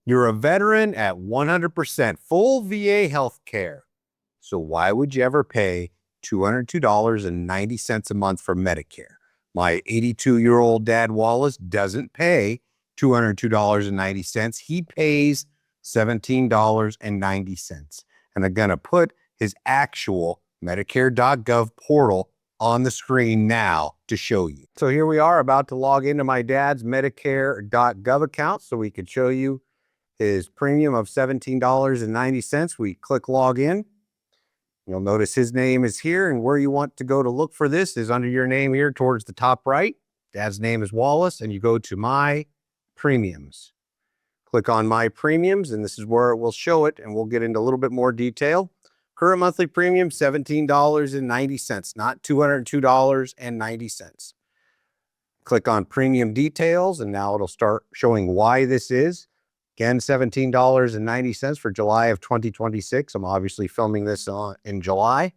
You're a veteran at 100% full VA health care. So why would you ever pay $202.90 a month for Medicare? My 82-year-old dad, Wallace, doesn't pay $202.90. He pays $17.90. And I'm going to put his actual Medicare.gov portal on the screen now to show you. So here we are about to log into my dad's Medicare.gov account so we could show you his premium of $17.90. We click login. You'll notice his name is here, and where you want to go to look for this is under your name here towards the top right. Dad's name is Wallace, and you go to My Premiums. Click on My Premiums, and this is where it will show it, and we'll get into a little bit more detail. Current monthly premium, $17.90, not $202.90. Click on Premium Details, and now it'll start showing why this is. Again, $17.90 for July of 2026. I'm obviously filming this in July.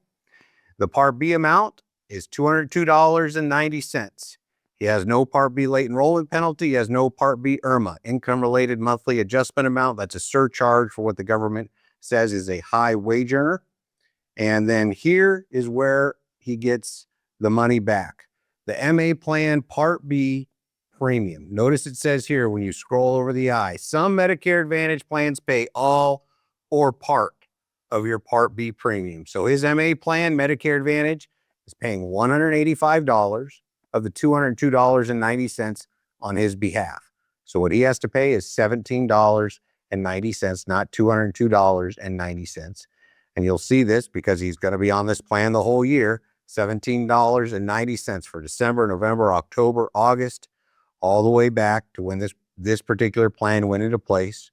The Part B amount is $202.90. He has no Part B late enrollment penalty. He has no Part B IRMA, income-related monthly adjustment amount. That's a surcharge for what the government says is a high wage earner. And then here is where he gets the money back. The MA plan Part B premium. Notice it says here when you scroll over the eye, some Medicare Advantage plans pay all or part of your Part B premium. So his MA plan, Medicare Advantage, is paying $185 of the $202.90 on his behalf. So what he has to pay is $17.90, not $202.90. And you'll see this because he's going to be on this plan the whole year, $17.90 for December, November, October, August, all the way back to when this particular plan went into place,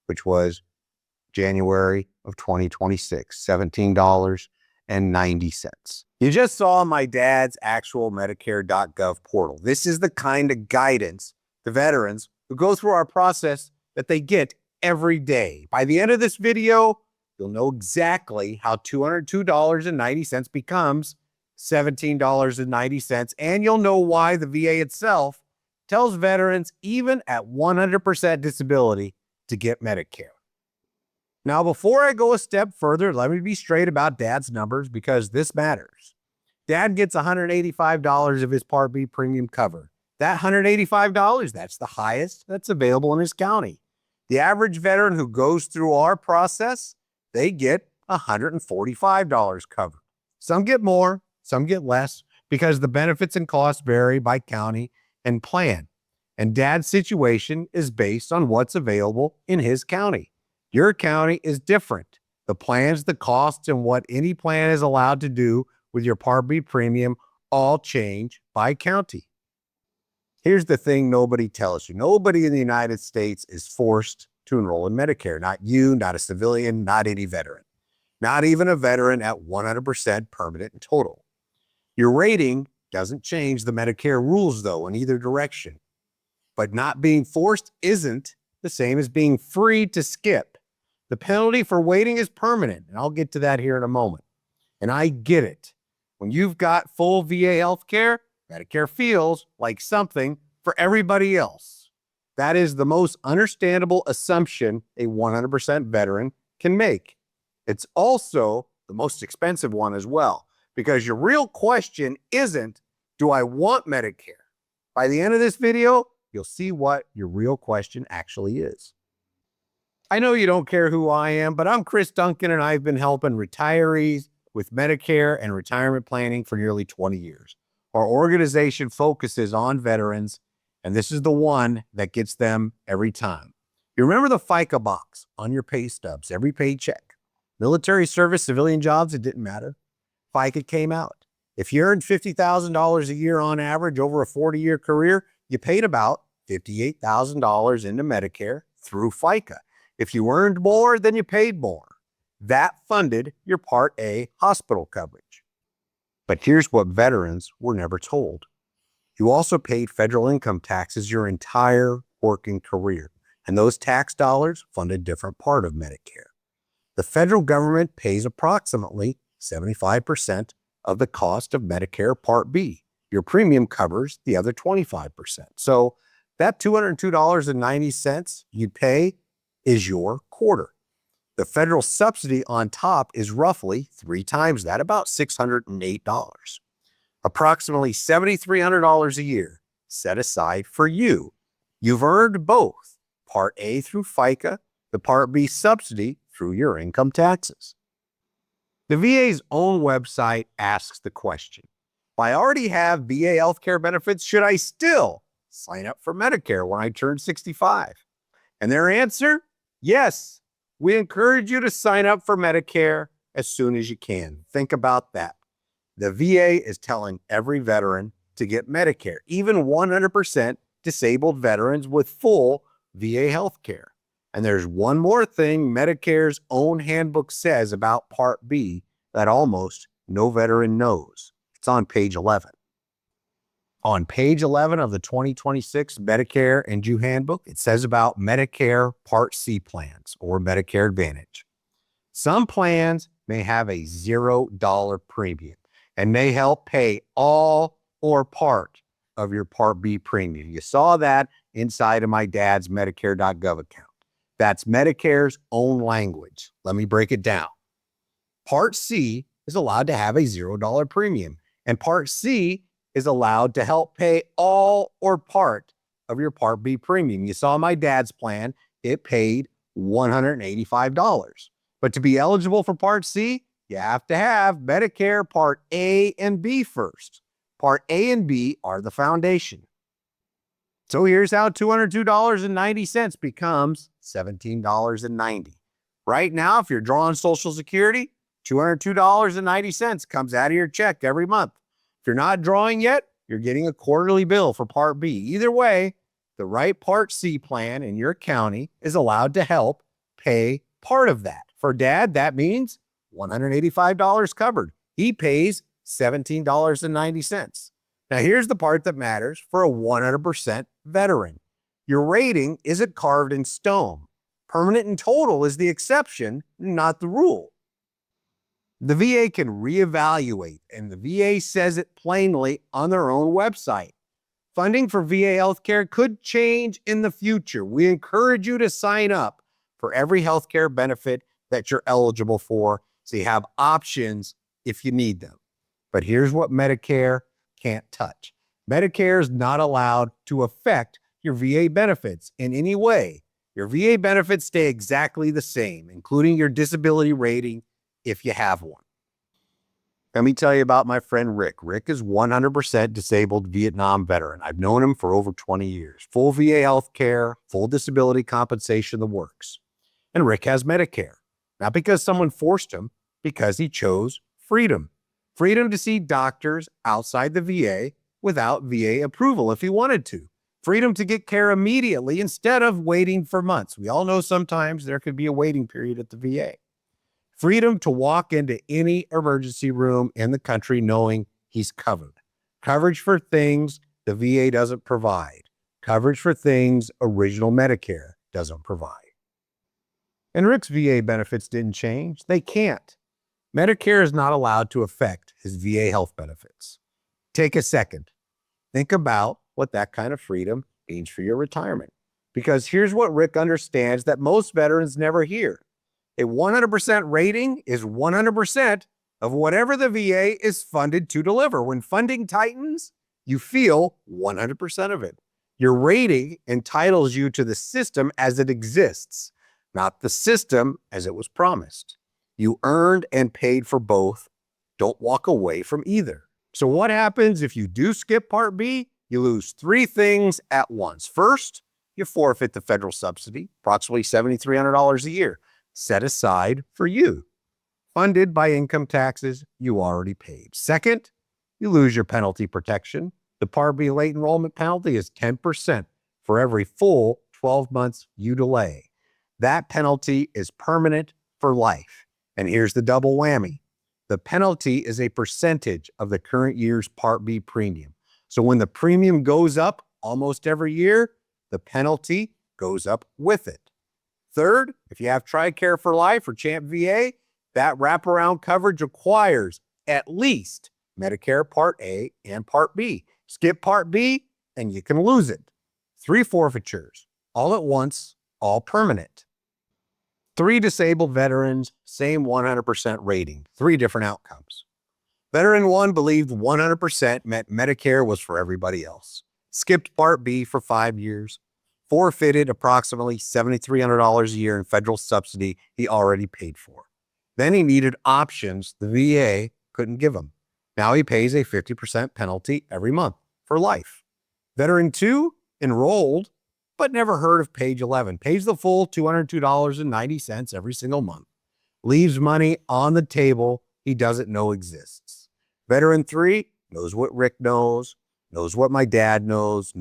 which was January of 2026, $17.90. You just saw my dad's actual Medicare.gov portal. This is the kind of guidance the veterans who go through our process that they get every day. By the end of this video, you'll know exactly how $202.90 becomes $17.90, and you'll know why the VA itself tells veterans, even at 100% disability, to get Medicare. Now, before I go a step further, let me be straight about Dad's numbers because this matters. Dad gets $185 of his Part B premium covered. That $185, that's the highest that's available in his county. The average veteran who goes through our process, they get $145 covered. Some get more, some get less, because the benefits and costs vary by county and plan. And Dad's situation is based on what's available in his county. Your county is different. The plans, the costs, and what any plan is allowed to do with your Part B premium all change by county. Here's the thing nobody tells you. Nobody in the United States is forced to enroll in Medicare. Not you, not a civilian, not any veteran. Not even a veteran at 100% permanent and total. Your rating doesn't change the Medicare rules, though, in either direction. But not being forced isn't the same as being free to skip. The penalty for waiting is permanent, and I'll get to that here in a moment. And I get it. When you've got full VA health care, Medicare feels like something for everybody else. That is the most understandable assumption a 100% veteran can make. It's also the most expensive one as well, because your real question isn't, do I want Medicare? By the end of this video, you'll see what your real question actually is. I know you don't care who I am, but I'm Chris Duncan, and I've been helping retirees with Medicare and retirement planning for nearly 20 years. Our organization focuses on veterans, and this is the one that gets them every time. You remember the FICA box on your pay stubs, every paycheck? Military service, civilian jobs, it didn't matter. FICA came out. If you earned $50,000 a year on average over a 40-year career, you paid about $58,000 into Medicare through FICA. If you earned more, then you paid more. That funded your Part A hospital coverage. But here's what veterans were never told. You also paid federal income taxes your entire working career, and those tax dollars fund a different part of Medicare. The federal government pays approximately 75% of the cost of Medicare Part B. Your premium covers the other 25%. So that $202.90 you'd pay is your quarter. The federal subsidy on top is roughly 3 times that, about $608. Approximately $7,300 a year set aside for you. You've earned both Part A through FICA, the Part B subsidy through your income taxes. The VA's own website asks the question, if I already have VA healthcare benefits, should I still sign up for Medicare when I turn 65? And their answer, yes. We encourage you to sign up for Medicare as soon as you can. Think about that. The VA is telling every veteran to get Medicare, even 100% disabled veterans with full VA health care. And there's one more thing Medicare's own handbook says about Part B that almost no veteran knows. It's on page 11. On page 11 of the 2026 Medicare and Jew Handbook, it says about Medicare Part C plans or Medicare Advantage. Some plans may have a $0 premium and may help pay all or part of your Part B premium. You saw that inside of my dad's Medicare.gov account. That's Medicare's own language. Let me break it down. Part C is allowed to have a $0 premium, and Part C is allowed to help pay all or part of your Part B premium. You saw my dad's plan, it paid $185. But to be eligible for Part C, you have to have Medicare Part A and B first. Part A and B are the foundation. So here's how $202.90 becomes $17.90. Right now, if you're drawing Social Security, $202.90 comes out of your check every month. If you're not drawing yet, you're getting a quarterly bill for Part B. Either way, the right Part C plan in your county is allowed to help pay part of that. For Dad, that means $185 covered. He pays $17.90. Now, here's the part that matters for a 100% veteran. Your rating isn't carved in stone. Permanent and total is the exception, not the rule. The VA can reevaluate, and the VA says it plainly on their own website. Funding for VA healthcare could change in the future. We encourage you to sign up for every healthcare benefit that you're eligible for, so you have options if you need them. But here's what Medicare can't touch. Medicare is not allowed to affect your VA benefits in any way. Your VA benefits stay exactly the same, including your disability rating if you have one. Let me tell you about my friend Rick. Rick is 100% disabled Vietnam veteran. I've known him for over 20 years. Full VA health care, full disability compensation, the works. And Rick has Medicare. Not because someone forced him, because he chose freedom. Freedom to see doctors outside the VA without VA approval if he wanted to. Freedom to get care immediately instead of waiting for months. We all know sometimes there could be a waiting period at the VA. Freedom to walk into any emergency room in the country knowing he's covered. Coverage for things the VA doesn't provide. Coverage for things original Medicare doesn't provide. And Rick's VA benefits didn't change. They can't. Medicare is not allowed to affect his VA health benefits. Take a second. Think about what that kind of freedom means for your retirement. Because here's what Rick understands that most veterans never hear. A 100% rating is 100% of whatever the VA is funded to deliver. When funding tightens, you feel 100% of it. Your rating entitles you to the system as it exists, not the system as it was promised. You earned and paid for both. Don't walk away from either. So what happens if you do skip Part B? You lose 3 things at once. First, you forfeit the federal subsidy, approximately $7,300 a year, set aside for you, funded by income taxes you already paid. Second, you lose your penalty protection. The Part B late enrollment penalty is 10% for every full 12 months you delay. That penalty is permanent for life. And here's the double whammy. The penalty is a percentage of the current year's Part B premium. So when the premium goes up almost every year, the penalty goes up with it. Third, if you have TRICARE for Life or CHAMP VA, that wraparound coverage requires at least Medicare Part A and Part B. Skip Part B and you can lose it. 3 forfeitures, all at once, all permanent. 3 disabled veterans, same 100% rating, 3 different outcomes. Veteran 1 believed 100% meant Medicare was for everybody else. Skipped Part B for 5 years. Forfeited approximately $7,300 a year in federal subsidy he already paid for. Then he needed options the VA couldn't give him. Now he pays a 50% penalty every month for life. Veteran 2 enrolled, but never heard of page 11. Pays the full $202.90 every single month. Leaves money on the table he doesn't know exists. Veteran 3 knows what Rick knows what my dad knows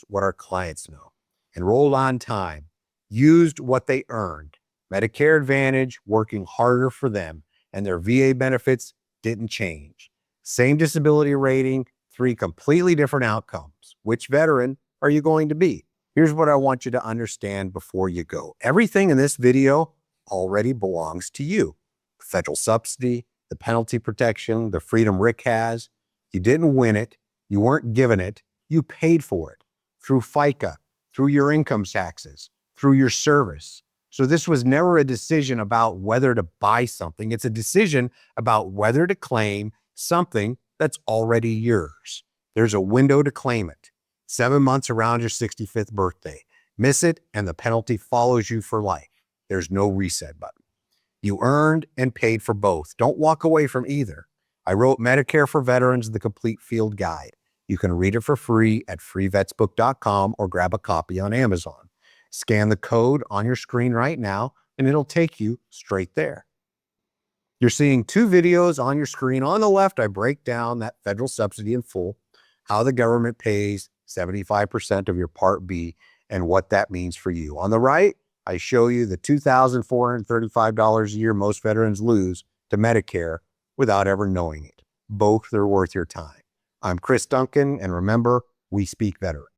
what our clients know. Enrolled on time, used what they earned. Medicare Advantage working harder for them, and their VA benefits didn't change. Same disability rating, 3 completely different outcomes. Which veteran are you going to be? Here's what I want you to understand before you go. Everything in this video already belongs to you. The federal subsidy, the penalty protection, the freedom Rick has. You didn't win it. You weren't given it. You paid for it through FICA, through your income taxes, through your service. So this was never a decision about whether to buy something. It's a decision about whether to claim something that's already yours. There's a window to claim it. 7 months around your 65th birthday. Miss it, and the penalty follows you for life. There's no reset button. You earned and paid for both. Don't walk away from either. I wrote Medicare for Veterans, the complete field guide. You can read it for free at freevetsbook.com or grab a copy on Amazon. Scan the code on your screen right now, and it'll take you straight there. You're seeing 2 videos on your screen. On the left, I break down that federal subsidy in full, how the government pays 75% of your Part B, and what that means for you. On the right, I show you the $2,435 a year most veterans lose to Medicare without ever knowing it. Both are worth your time. I'm Duncan, and remember, we speak veteran.